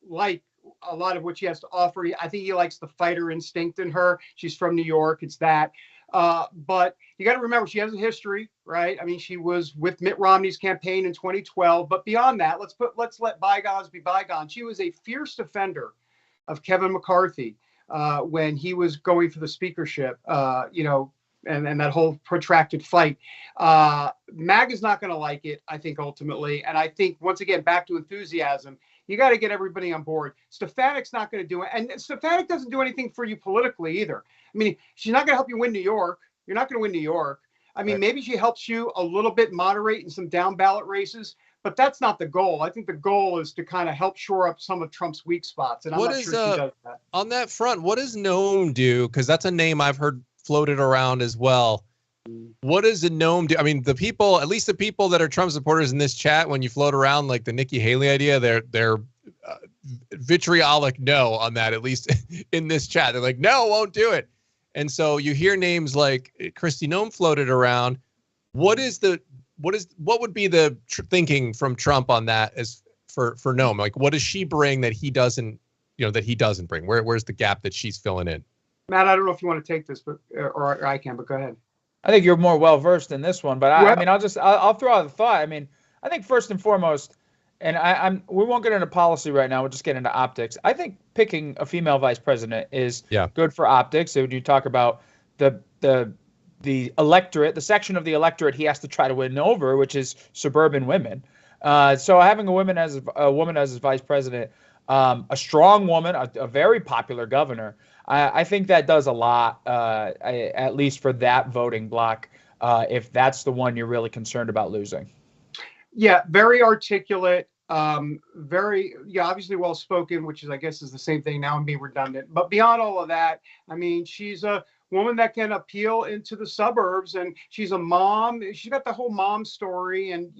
like a lot of what she has to offer. I think he likes the fighter instinct in her. She's from New York. It's that. But you got to remember, she has a history, right? I mean, she was with Mitt Romney's campaign in 2012. But beyond that, let's let bygones be bygones. She was a fierce defender of Kevin McCarthy when he was going for the speakership, and that whole protracted fight. MAGA's not going to like it, I think, ultimately. And I think, once again, back to enthusiasm, you got to get everybody on board. Stefanik's not going to do it. And Stefanik doesn't do anything for you politically either. I mean, she's not going to help you win New York. You're not going to win New York. I mean, maybe she helps you a little bit moderate in some down ballot races, but that's not the goal. I think the goal is to kind of help shore up some of Trump's weak spots. And I'm not sure she does that. On that front, what does Noem do? Because that's a name I've heard floated around as well. What does a Noem do? I mean, at least the people that are Trump supporters in this chat, when you float around like the Nikki Haley idea, they're vitriolic no on that, at least in this chat. They're like, no, won't do it. And so you hear names like Kristi Noem floated around. What would be the thinking from Trump on that as for Noem? Like, what does she bring that he doesn't bring? Where's the gap that she's filling in? Matt, I don't know if you want to take this, but or I can, but go ahead. I think you're more well versed in this one, but I mean, I'll throw out a thought. I mean, I think first and foremost, and we won't get into policy right now. We'll just get into optics. I think picking a female vice president is good for optics. So when you talk about the electorate, the section of the electorate he has to try to win over, which is suburban women. So having a woman as his vice president, a strong woman, a very popular governor, I think that does a lot, at least for that voting block, if that's the one you're really concerned about losing. Yeah, very articulate, obviously well-spoken, which is, I guess, is the same thing now. I'm being redundant. But beyond all of that, I mean, she's a woman that can appeal into the suburbs, and she's a mom. She's got the whole mom story. And,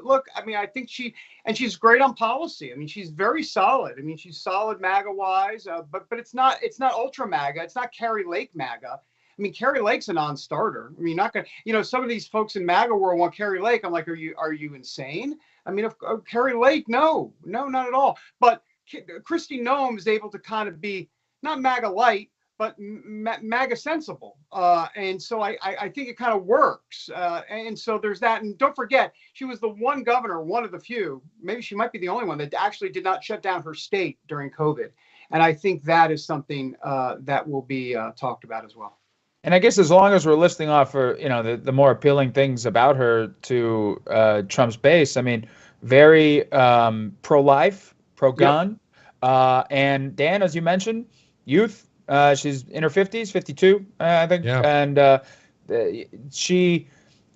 look, I mean, I think she's great on policy. I mean, she's very solid. I mean, she's solid MAGA-wise, but it's not ultra MAGA. It's not Carrie Lake MAGA. I mean, Carrie Lake's a non-starter. I mean, not gonna, some of these folks in MAGA world want Carrie Lake. I'm like, are you insane? I mean, of Carrie Lake, no, not at all. But Kristi Noem is able to kind of be not MAGA light, but MAGA sensible. And so I think it kind of works. And so there's that. And don't forget, she was the one governor, one of the few, maybe she might be the only one that actually did not shut down her state during COVID. And I think that is something that will be talked about as well. And I guess as long as we're listing off for, the more appealing things about her to Trump's base, I mean, very pro-life, pro-gun. Yep. And Dan, as you mentioned, youth. She's in her 50s, 52, I think. Yeah. And she,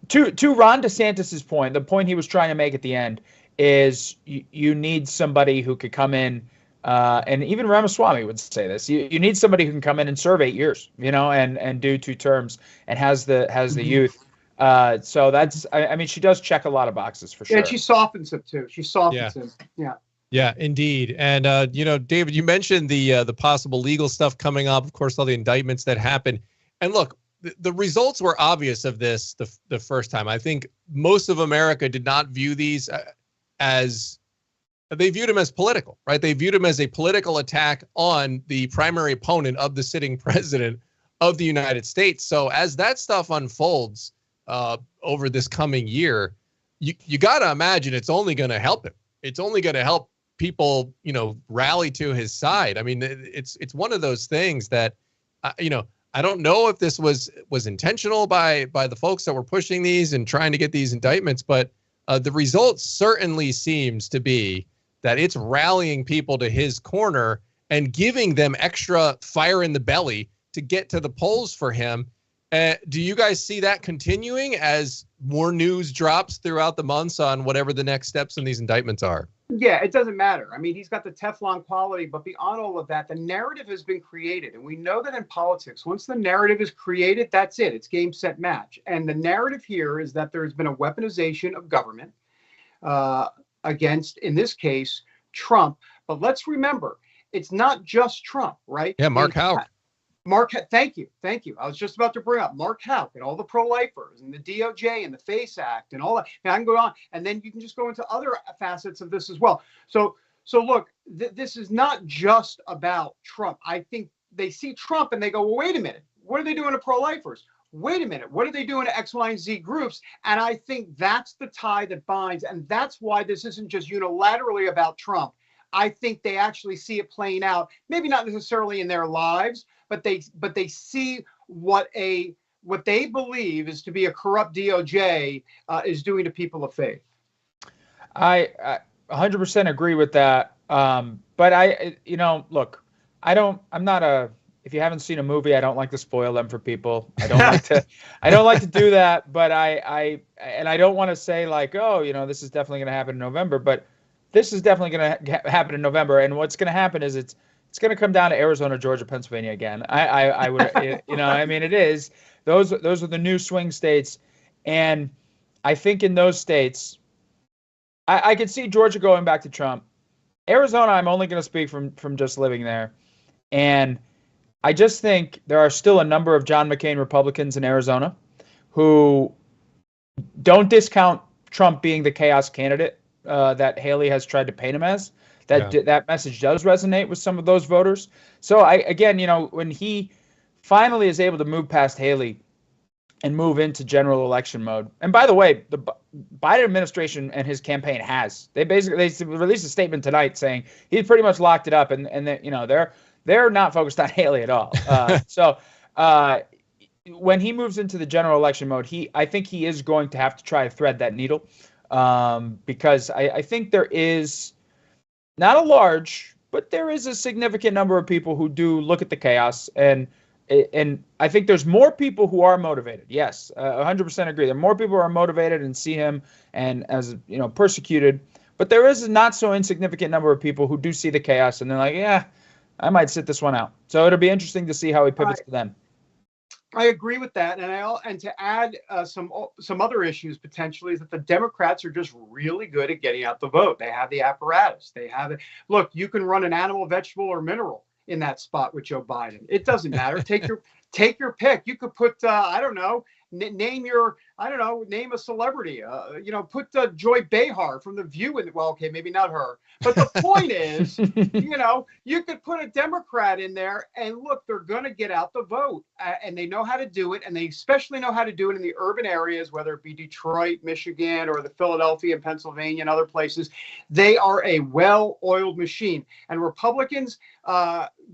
to Ron DeSantis's point, the point he was trying to make at the end is you need somebody who could come in, and even Ramaswamy would say this. You need somebody who can come in and serve 8 years, and do 2 terms and has the youth. So that's, I mean, she does check a lot of boxes for sure. Yeah, she softens him too. She softens him. Yeah. Yeah, indeed. And, David, you mentioned the possible legal stuff coming up, of course, all the indictments that happened. And look, the results were obvious of this the first time. I think most of America did not view these as, they viewed them as political, right? They viewed them as a political attack on the primary opponent of the sitting president of the United States. So as that stuff unfolds over this coming year, you got to imagine it's only going to help him. It's only going to help people, rally to his side. I mean, it's one of those things that, I don't know if this was intentional by the folks that were pushing these and trying to get these indictments, but the result certainly seems to be that it's rallying people to his corner and giving them extra fire in the belly to get to the polls for him. Do you guys see that continuing as more news drops throughout the months on whatever the next steps in these indictments are? Yeah, it doesn't matter. I mean, he's got the Teflon quality, but beyond all of that, the narrative has been created. And we know that in politics, once the narrative is created, that's it. It's game, set, match. And the narrative here is that there's been a weaponization of government against, in this case, Trump. But let's remember, it's not just Trump, right? Yeah, Mark Houck. Thank you. I was just about to bring up Mark Houck and all the pro-lifers and the DOJ and the FACE Act and all that. And I can go on, and then you can just go into other facets of this as well. So look, this is not just about Trump. I think they see Trump and they go, well, wait a minute, what are they doing to pro-lifers? Wait a minute, what are they doing to X, Y, and Z groups? And I think that's the tie that binds, and that's why this isn't just unilaterally about Trump. I think they actually see it playing out, maybe not necessarily in their lives, but they see what they believe is to be a corrupt DOJ is doing to people of faith. I 100% agree with that. But look, if you haven't seen a movie, I don't like to spoil them for people. I don't like to do that. But I don't want to say like, oh, this is definitely going to happen in November. But this is definitely going to happen in November. And what's going to happen is it's going to come down to Arizona, Georgia, Pennsylvania again. I would, I mean, it is. Those are the new swing states. And I think in those states, I could see Georgia going back to Trump. Arizona, I'm only going to speak from just living there. And I just think there are still a number of John McCain Republicans in Arizona who don't discount Trump being the chaos candidate that Haley has tried to paint him as. That message does resonate with some of those voters. So when he finally is able to move past Haley and move into general election mode. And by the way, the Biden administration and his campaign they released a statement tonight saying he's pretty much locked it up, and they're not focused on Haley at all. So when he moves into the general election mode, I think he is going to have to try to thread that needle, because I think there is not a large, but there is a significant number of people who do look at the chaos, and I think there's more people who are motivated. Yes, 100% agree. There are more people who are motivated and see him and as persecuted, but there is a not so insignificant number of people who do see the chaos and they're like, yeah, I might sit this one out. So it'll be interesting to see how he pivots to them. I agree with that, and to add some other issues potentially is that the Democrats are just really good at getting out the vote. They have the apparatus. They have it. Look, you can run an animal, vegetable, or mineral, in that spot with Joe Biden. It doesn't matter. Take your pick. You could put I don't know, name a celebrity. Put Joy Behar from The View in. Well, okay, maybe not her. But the point is, you could put a Democrat in there, and look, they're going to get out the vote, and they know how to do it, and they especially know how to do it in the urban areas, whether it be Detroit, Michigan, or the Philadelphia and Pennsylvania and other places. They are a well-oiled machine, and Republicans,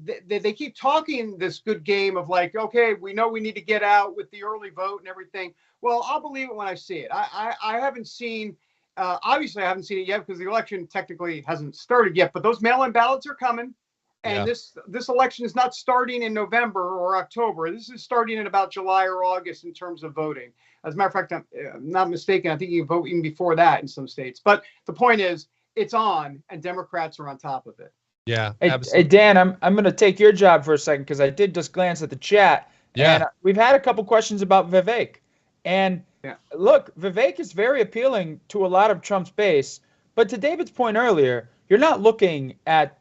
they keep talking this good game of like, okay, we know we need to get out with the early vote and everything. Well, I'll believe it when I see it. I haven't seen. Obviously, I haven't seen it yet because the election technically hasn't started yet. But those mail-in ballots are coming, and this election is not starting in November or October. This is starting in about July or August in terms of voting. As a matter of fact, I'm not mistaken. I think you can vote even before that in some states. But the point is, it's on, and Democrats are on top of it. Yeah, hey Dan, I'm going to take your job for a second because I did just glance at the chat. Yeah, and we've had a couple questions about Vivek. And look, Vivek is very appealing to a lot of Trump's base. But to David's point earlier, you're not looking at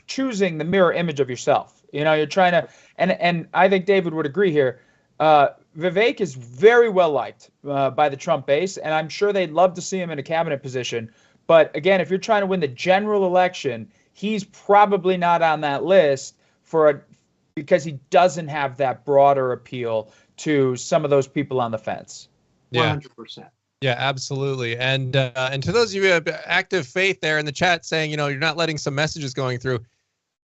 choosing the mirror image of yourself. You're trying to, and I think David would agree here. Vivek is very well liked by the Trump base, and I'm sure they'd love to see him in a cabinet position. But again, if you're trying to win the general election, he's probably not on that list because he doesn't have that broader appeal to some of those people on the fence. 100%. Yeah, absolutely. And to those of you who have active faith there in the chat saying, you're not letting some messages going through,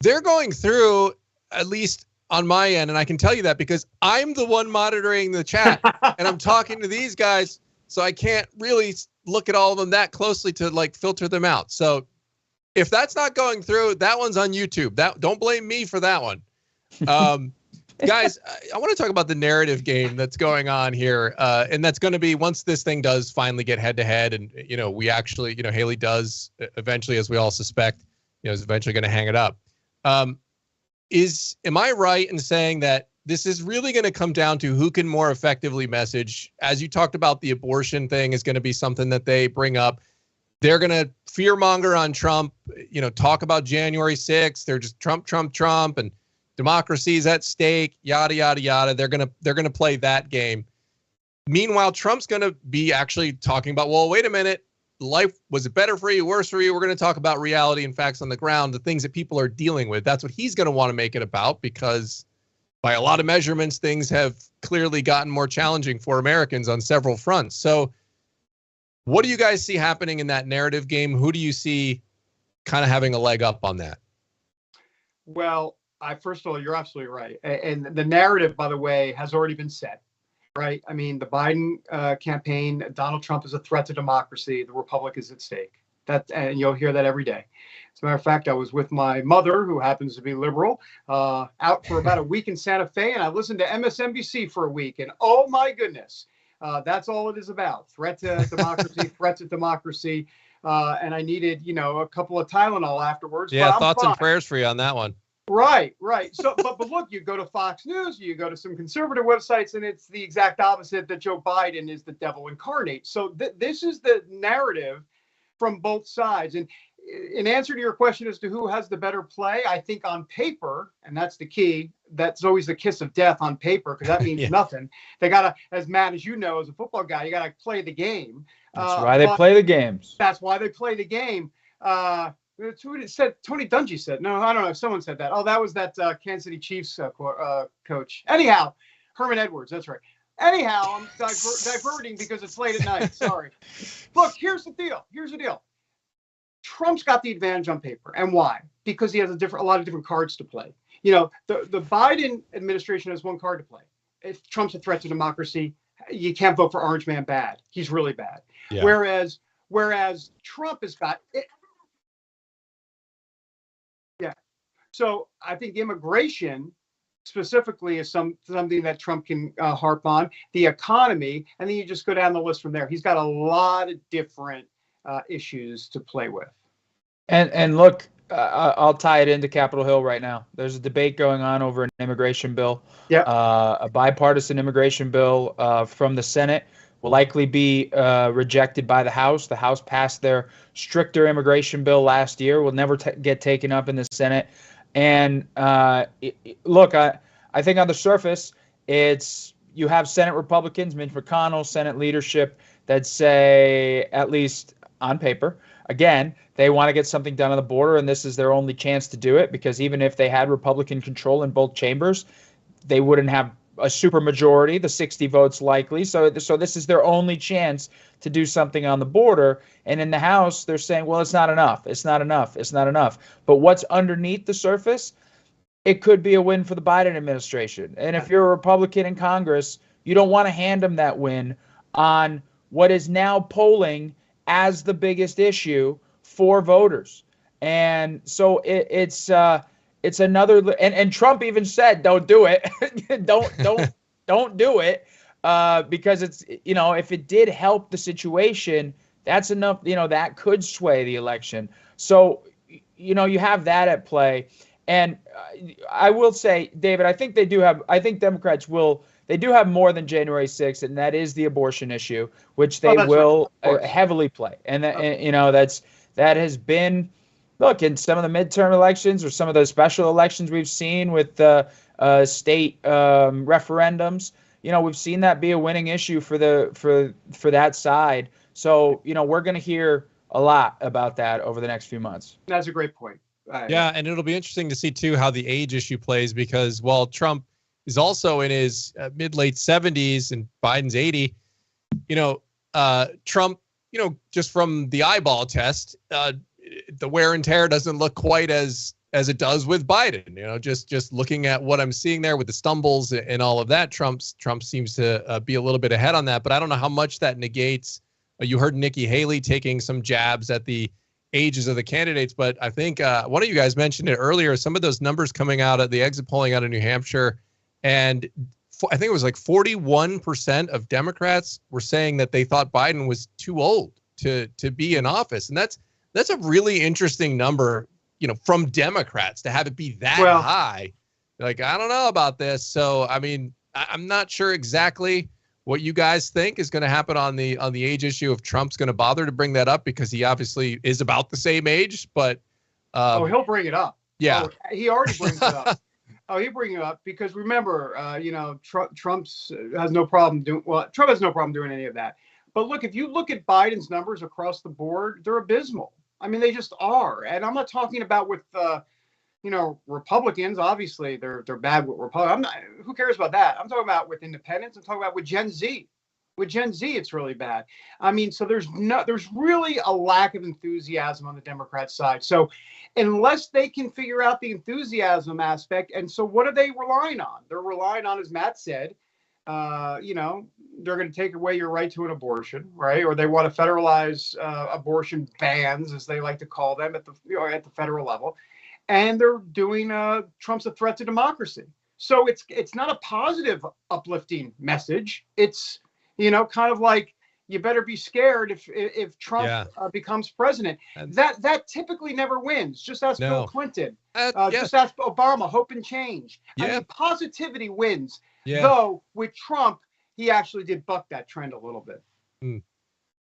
they're going through, at least on my end. And I can tell you that because I'm the one monitoring the chat and I'm talking to these guys. So I can't really look at all of them that closely to like filter them out. So if that's not going through, that one's on YouTube. Don't blame me for that one. Guys, I want to talk about the narrative game that's going on here. And that's going to be once this thing does finally get head to head. And, we actually, Haley does eventually, as we all suspect, is eventually going to hang it up. Am I right in saying that this is really going to come down to who can more effectively message? As you talked about, the abortion thing is going to be something that they bring up. They're going to fearmonger on Trump, talk about January 6th. They're just Trump, and democracy is at stake, yada, yada, yada. They're gonna play that game. Meanwhile, Trump's going to be actually talking about, well, wait a minute, life, was it better for you, worse for you? We're going to talk about reality and facts on the ground, the things that people are dealing with. That's what he's going to want to make it about because by a lot of measurements, things have clearly gotten more challenging for Americans on several fronts. So what do you guys see happening in that narrative game? Who do you see kind of having a leg up on that? Well, first of all, you're absolutely right. And the narrative, by the way, has already been set, right? I mean, the Biden campaign, Donald Trump is a threat to democracy. The Republic is at stake. And you'll hear that every day. As a matter of fact, I was with my mother, who happens to be liberal, out for about a week in Santa Fe, and I listened to MSNBC for a week. And oh my goodness, that's all it is about. Threat to democracy, threat to democracy. And I needed, a couple of Tylenol afterwards. Yeah, thoughts and prayers for you on that one. Right. So, but look, you go to Fox News, you go to some conservative websites, and it's the exact opposite, that Joe Biden is the devil incarnate. So this is the narrative from both sides. And in answer to your question as to who has the better play, I think on paper, and that's the key, that's always the kiss of death on paper, because that means nothing. They got to, as Matt, as you know, as a football guy, you got to play the game. That's why they play the games. That's why they play the game. Said Tony Dungy said, no, I don't know if someone said that. Oh, that was that Kansas City Chiefs coach. Anyhow, Herman Edwards, that's right. Anyhow, I'm diverting because it's late at night. Sorry. Look, here's the deal. Trump's got the advantage on paper. And why? Because he has a lot of different cards to play. The Biden administration has one card to play. If Trump's a threat to democracy, you can't vote for Orange Man bad. He's really bad. Yeah. Whereas Trump has got it. Yeah. So I think immigration specifically is something that Trump can harp on, the economy, and then you just go down the list from there. He's got a lot of different issues to play with. And look, I'll tie it into Capitol Hill right now. There's a debate going on over an immigration bill. Yeah. A bipartisan immigration bill from the Senate will likely be rejected by the House. The House passed their stricter immigration bill last year, will never get taken up in the Senate. And look, I think on the surface, you have Senate Republicans, Mitch McConnell, Senate leadership that say, at least on paper, again, they want to get something done on the border, and this is their only chance to do it, because even if they had Republican control in both chambers, they wouldn't have a supermajority, the 60 votes likely. So this is their only chance to do something on the border. And in the House, they're saying, well, it's not enough. It's not enough. It's not enough. But what's underneath the surface? It could be a win for the Biden administration. And if you're a Republican in Congress, you don't want to hand them that win on what is now polling as the biggest issue for voters. And so it's another, and Trump even said, don't do it. don't do it. Because it's, if it did help the situation, that's enough, that could sway the election. So, you have that at play. And I will say, David, I think Democrats they do have more than January 6th, and that is the abortion issue, which they will heavily play. And that has been, look, in some of the midterm elections or some of the special elections we've seen with state referendums, we've seen that be a winning issue for that side. So, we're going to hear a lot about that over the next few months. That's a great point. Yeah, and it'll be interesting to see, too, how the age issue plays, because while Trump is also in his mid-late 70s and Biden's 80, Trump, just from the eyeball test, the wear and tear doesn't look quite as it does with Biden. Just looking at what I'm seeing there with the stumbles and all of that, Trump seems to be a little bit ahead on that. But I don't know how much that negates. You heard Nikki Haley taking some jabs at the ages of the candidates, but I think one of you guys mentioned it earlier, some of those numbers coming out of the exit polling out of New Hampshire, and I think it was like 41% of Democrats were saying that they thought Biden was too old to be in office. And that's a really interesting number, from Democrats to have it be that high. Like, I don't know about this. So, I mean, I'm not sure exactly what you guys think is going to happen on the age issue, if Trump's going to bother to bring that up, because he obviously is about the same age, but he'll bring it up. Yeah. He already brings it up. He'll bring it up because remember, Trump has no problem doing any of that. But look, if you look at Biden's numbers across the board, they're abysmal. I mean, they just are. And I'm not talking about with Republicans. Obviously, they're bad with Republicans. Who cares about that? I'm talking about with independents. I'm talking about with Gen Z. With Gen Z, it's really bad. I mean, so there's really a lack of enthusiasm on the Democrat side. So unless they can figure out the enthusiasm aspect, and so what are they relying on? They're relying on, as Matt said, they're going to take away your right to an abortion, right? Or they want to federalize abortion bans, as they like to call them, at the federal level. And they're doing Trump's a threat to democracy. So it's not a positive, uplifting message. It's kind of like, you better be scared if Trump becomes president. That typically never wins. Just ask Bill Clinton. Just ask Obama. Hope and change. I mean, positivity wins. Yeah. Though with Trump, he actually did buck that trend a little bit.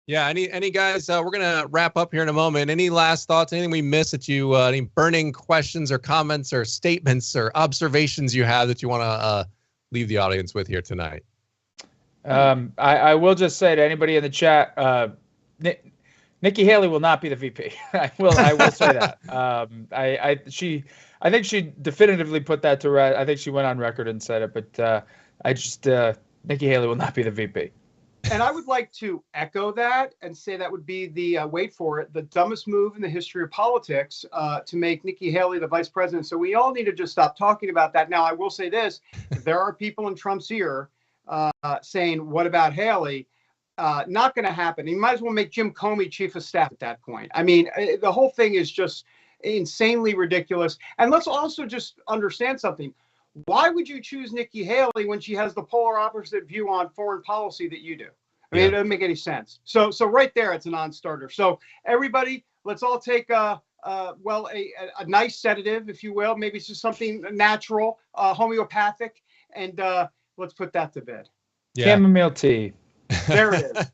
Yeah. Any guys? We're gonna wrap up here in a moment. Any last thoughts? Anything we missed that you? Any burning questions or comments or statements or observations you have that you want to leave the audience with here tonight? I will just say to anybody in the chat, Nikki Haley will not be the VP. I will say that. I think she definitively put that to rest. I think she went on record and said it, but Nikki Haley will not be the VP. And I would like to echo that and say that would be the dumbest move in the history of politics to make Nikki Haley the vice president. So we all need to just stop talking about that. Now, I will say this. There are people in Trump's ear saying, what about Haley? Not going to happen. You might as well make Jim Comey chief of staff at that point. I mean, the whole thing is just insanely ridiculous. And let's also just understand something. Why would you choose Nikki Haley when she has the polar opposite view on foreign policy that you do? I mean, it doesn't make any sense. So right there, it's a non-starter. So everybody, let's all take a nice sedative, if you will. Maybe it's just something natural, homeopathic, and let's put that to bed. Chamomile tea. There it is.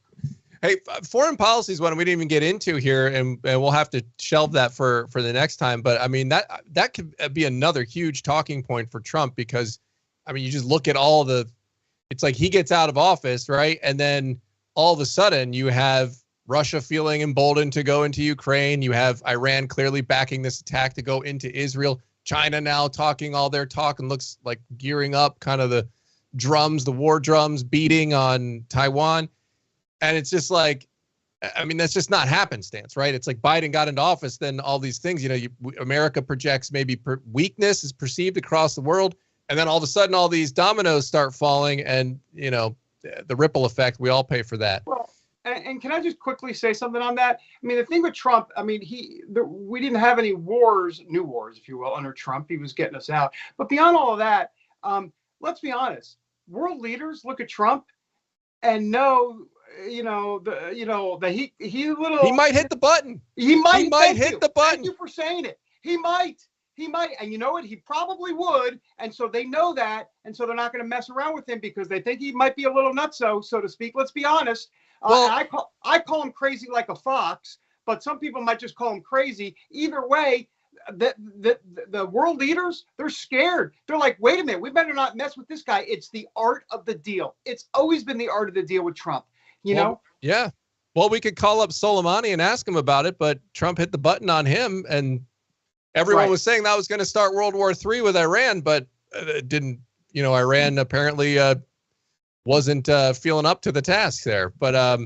Hey, foreign policy is one we didn't even get into here, and we'll have to shelve that for the next time. But I mean, that could be another huge talking point for Trump, because I mean, you just look at all the, it's like he gets out of office, right? And then all of a sudden you have Russia feeling emboldened to go into Ukraine. You have Iran clearly backing this attack to go into Israel. China now talking all their talk and looks like gearing up, kind of the drums, the war drums beating on Taiwan. And it's just like, I mean, that's just not happenstance, right? It's like Biden got into office, then all these things, America projects maybe weakness is perceived across the world. And then all of a sudden, all these dominoes start falling, and, the ripple effect, we all pay for that. Well, and can I just quickly say something on that? I mean, the thing with Trump, I mean, we didn't have any new wars, if you will, under Trump. He was getting us out. But beyond all of that, let's be honest. World leaders look at Trump and know, he might hit the button. He might hit the button. Thank you for saying it. He might. And you know what? He probably would. And so they know that. And so they're not going to mess around with him because they think he might be a little nutso, so to speak. Let's be honest. Well, I call him crazy like a fox, but some people might just call him crazy. Either way, the world leaders, they're scared. They're like, wait a minute, we better not mess with this guy. It's the art of the deal. It's always been the art of the deal with Trump, you know? Yeah. Well, we could call up Soleimani and ask him about it, but Trump hit the button on him, and everyone was saying that was going to start World War III with Iran, but it didn't. Iran apparently wasn't feeling up to the task there. But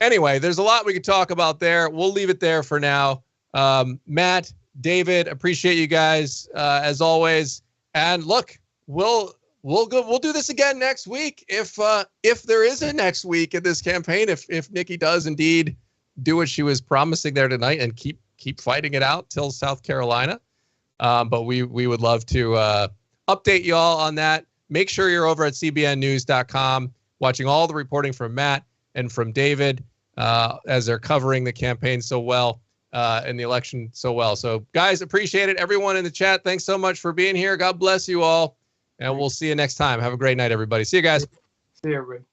anyway, there's a lot we could talk about there. We'll leave it there for now. Matt, David, appreciate you guys as always. And look, we'll do this again next week if there is a next week in this campaign. If Nikki does indeed do what she was promising there tonight and keep fighting it out till South Carolina. But we would love to update you all on that. Make sure you're over at cbnnews.com watching all the reporting from Matt and from David as they're covering the campaign so well and the election so well. So, guys, appreciate it. Everyone in the chat, thanks so much for being here. God bless you all. And we'll see you next time. Have a great night, everybody. See you guys. See you, everybody.